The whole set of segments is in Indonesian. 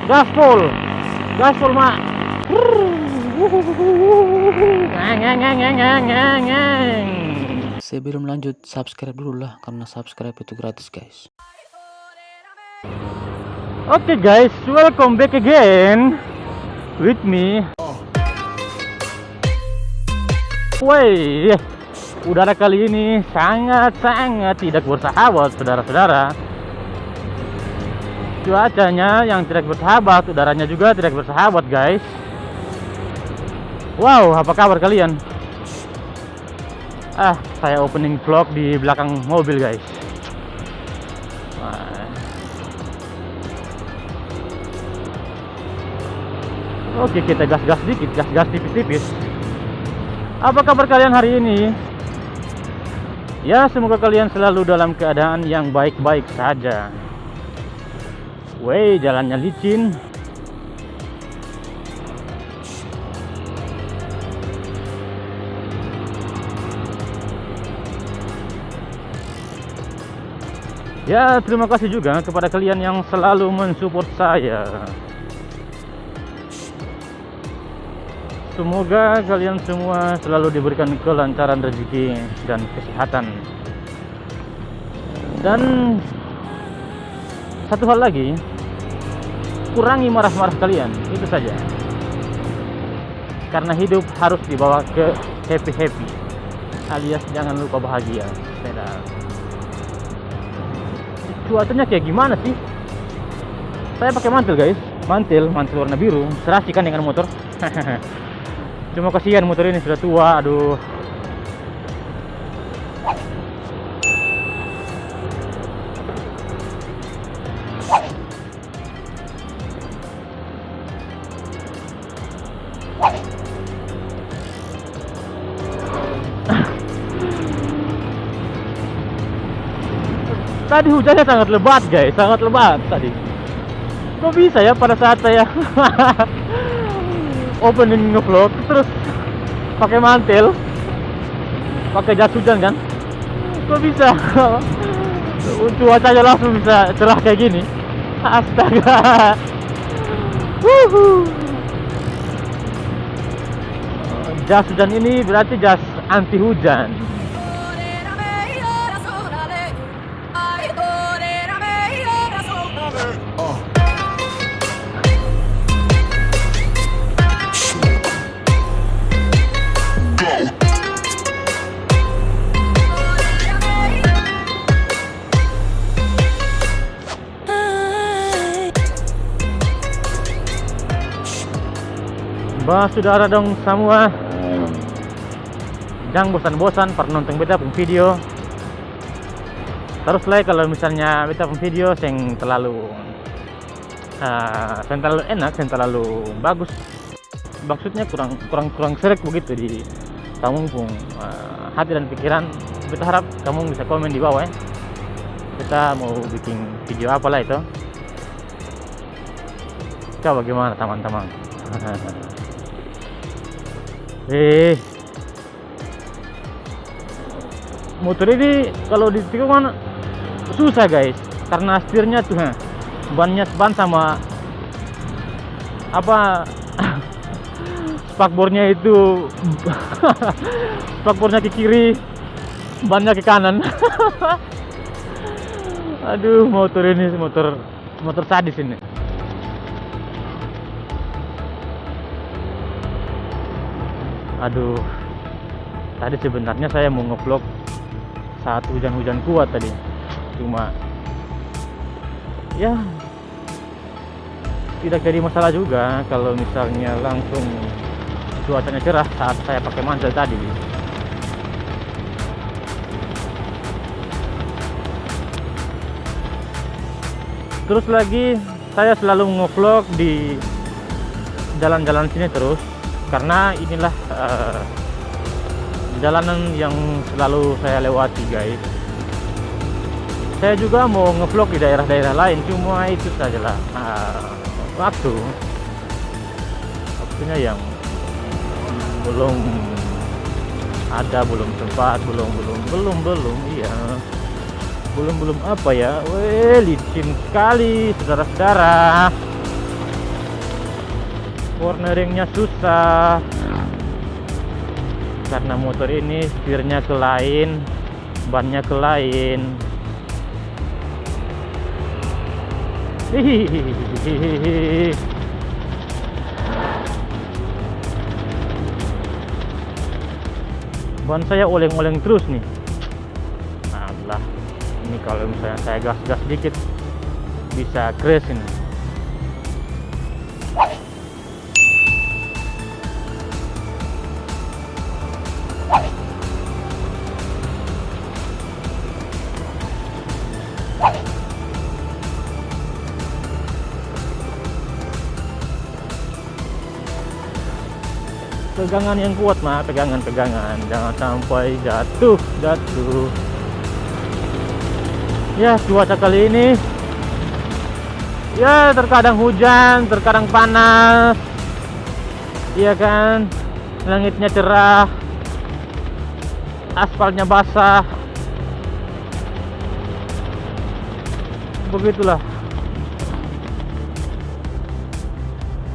Gaspol, gaspol mak. Sebelum lanjut, subscribe dulu lah, karena subscribe itu gratis guys. Oke guys, welcome back again with me. Woi, udara kali ini sangat-sangat tidak bersahabat, saudara-saudara. Cuacanya yang tidak bersahabat, udaranya juga tidak bersahabat guys. Wow, apa kabar kalian? Saya opening vlog di belakang mobil guys. Oke, kita gas-gas dikit, gas-gas tipis-tipis. Apa kabar kalian hari ini? Ya, semoga kalian selalu dalam keadaan yang baik-baik saja. Wey, jalannya licin. Ya, terima kasih juga kepada kalian yang selalu mensupport saya. Semoga kalian semua selalu diberikan kelancaran rezeki dan kesehatan. Dan satu hal lagi, kurangi marah-marah kalian, itu saja. Karena hidup harus dibawa ke happy-happy, alias jangan lupa bahagia. Cuacanya kayak gimana sih? Saya pakai mantel guys, mantel warna biru, serasi kan dengan motor. Cuma kasihan motor ini sudah tua, aduh. Tadi hujannya sangat lebat guys, sangat lebat tadi. Kok bisa ya pada saat saya opening ngevlog terus pakai mantel, pakai jas hujan kan? Kok bisa? Cuacanya langsung bisa cerah kayak gini. Astaga. Jas hujan ini berarti jas anti hujan. Bah, saudara dong semua, jangan bosan-bosan per nonton beta pun video. Terus like kalau misalnya beta pun video yang terlalu enak, yang terlalu bagus. Maksudnya kurang serak begitu di kamu pun hati dan pikiran. Beta harap kamu bisa komen di bawah ya. Kita mau bikin video apalah itu. Coba bagaimana teman-teman? Motor ini kalau ditikungan susah guys, karena setirnya tuh ban sama apa spakbornya itu spakbornya ke kiri, bannya ke kanan. Aduh, motor ini motor sadis ini. Aduh, tadi sebenarnya saya mau ngevlog saat hujan-hujan kuat tadi, cuma ya tidak jadi masalah juga kalau misalnya langsung cuacanya cerah saat saya pakai mantel tadi. Terus lagi saya selalu ngevlog di jalan-jalan sini terus, karena inilah jalanan yang selalu saya lewati guys. Saya juga mau ngevlog di daerah-daerah lain, cuma itu sajalah waktunya yang belum ada, belum sempat, belum iya, belum apa ya. Licin sekali saudara-saudara. corneringnya susah karena motor ini setirnya ke lain, bannya ke lain. Hihihi. Ban saya oleng-oleng terus nih. Alah, ini kalau misalnya saya gas-gas dikit bisa crash ini. Pegangan yang kuat mah, pegangan, jangan sampai jatuh. Ya, cuaca kali ini ya terkadang hujan, terkadang panas. Iya kan, langitnya cerah, aspalnya basah. Begitulah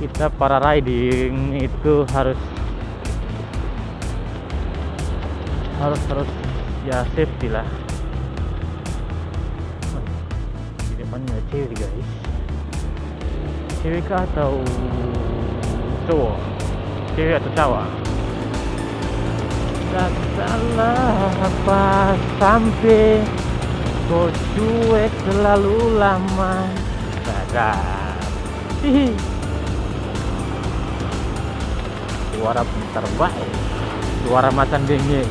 kita para riding itu harus ya safety lah. Di depannya cewek guys, cewek kah atau cowok, cewek atau cowok? Tak salah apa sampai kau cuek terlalu lama. Sadar. Suara terbaik, suara macan dingin.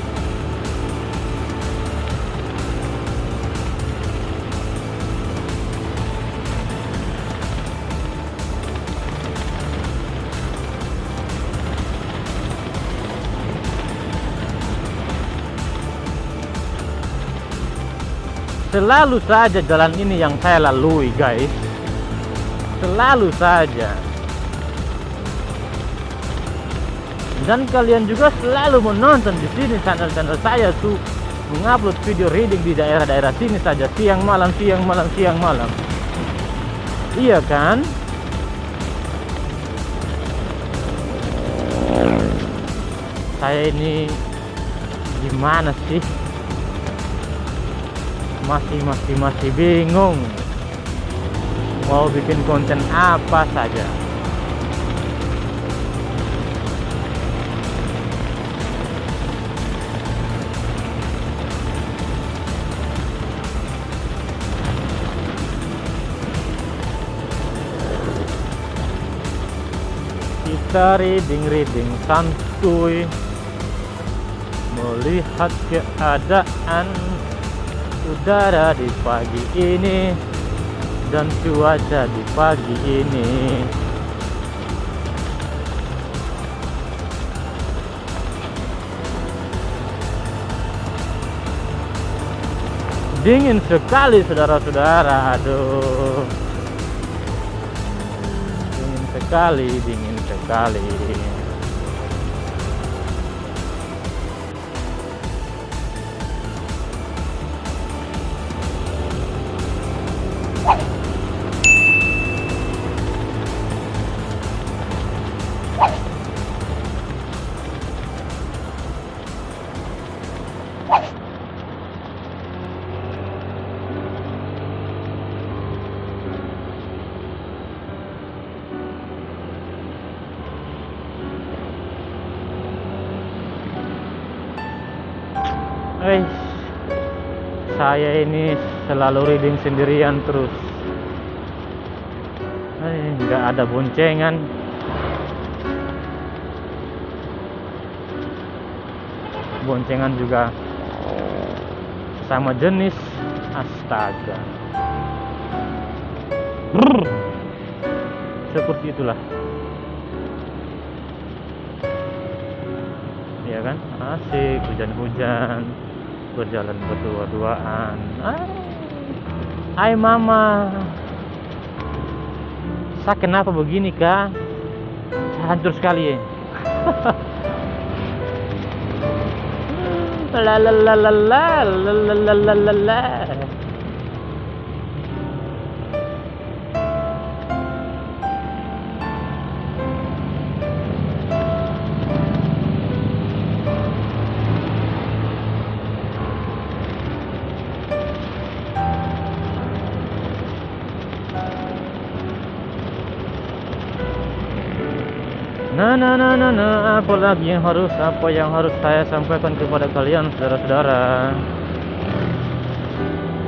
Selalu saja jalan ini yang saya lalui guys, selalu saja. Dan kalian juga selalu menonton di sini channel saya tuh mengupload video reading di daerah-daerah sini saja, siang malam. Iya kan? Saya ini gimana sih? Masih bingung mau bikin konten apa saja. Kita reading santuy, melihat keadaan udara di pagi ini dan cuaca di pagi ini. Dingin sekali saudara-saudara, aduh. Dingin sekali. Saya ini selalu reading sendirian terus. Nggak ada boncengan. Boncengan juga sama jenis. Astaga. Brrr. Seperti itulah. Ya kan? Asik hujan-hujan. Berjalan berdua-duaan. Hai mama. Saya kenapa begini kak? Saya hancur sekali ya. La la la la la la la la la la la. Apa yang harus saya sampaikan kepada kalian, saudara-saudara?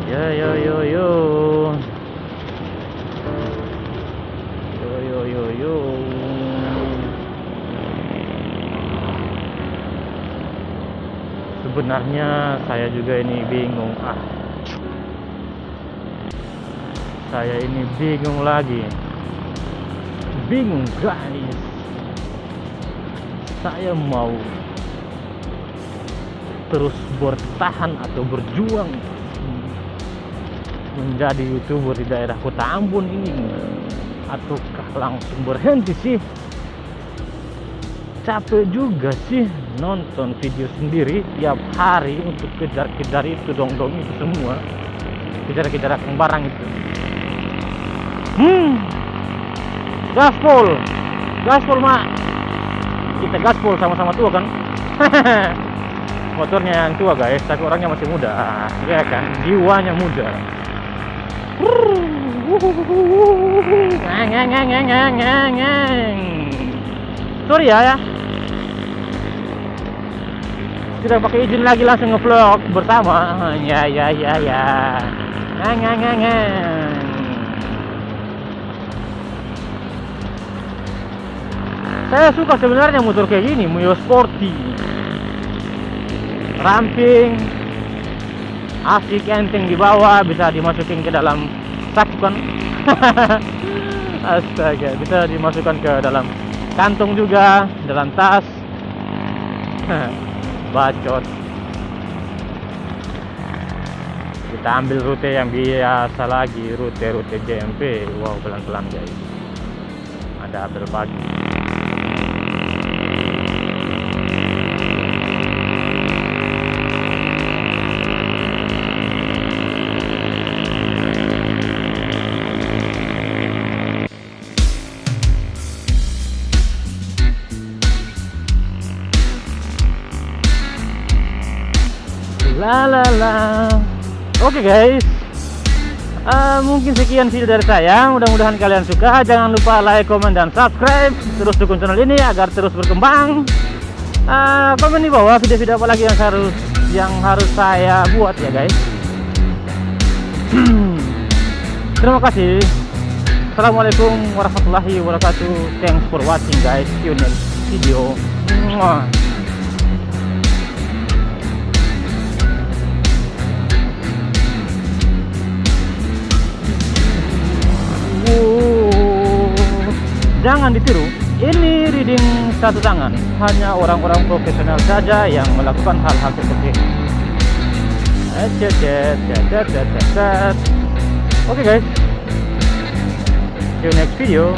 Yo. Sebenarnya saya juga ini bingung. Saya ini bingung lagi. Bingung guys. Saya mau terus bertahan atau berjuang menjadi YouTuber di daerah Kota Ambon ini, ataukah langsung berhenti sih? Capek juga sih nonton video sendiri tiap hari untuk kejar-kejar itu dong itu semua, kejar-kejar barang itu. Gaspol mak, kita gaspol sama-sama tua kan. Motornya yang tua guys, tapi orangnya masih muda, ya kan, jiwanya muda. Sorry ya. Tidak pakai izin lagi, langsung nge-vlog bersama. Ya. Saya suka sebenarnya motor kayak gini, Mio Sporty. Ramping, asik, enteng di bawah, bisa dimasukin ke dalam saku kan. Astaga, bisa dimasukkan ke dalam kantong juga, dalam tas. Bacot. Kita ambil rute yang biasa lagi, rute JMP. Wow, pelan-pelan guys. Ada apel pagi. Oke guys, mungkin sekian video dari saya. Mudah-mudahan kalian suka. Jangan lupa like, comment, dan subscribe. Terus dukung channel ini agar terus berkembang. Komen di bawah video-video apa lagi yang harus saya buat ya guys. Terima kasih. Assalamualaikum warahmatullahi wabarakatuh. Thanks for watching guys. See you next video. Jangan ditiru, ini reading satu tangan. Hanya orang-orang profesional saja yang melakukan hal-hal seperti ini. Oke guys, see you next video.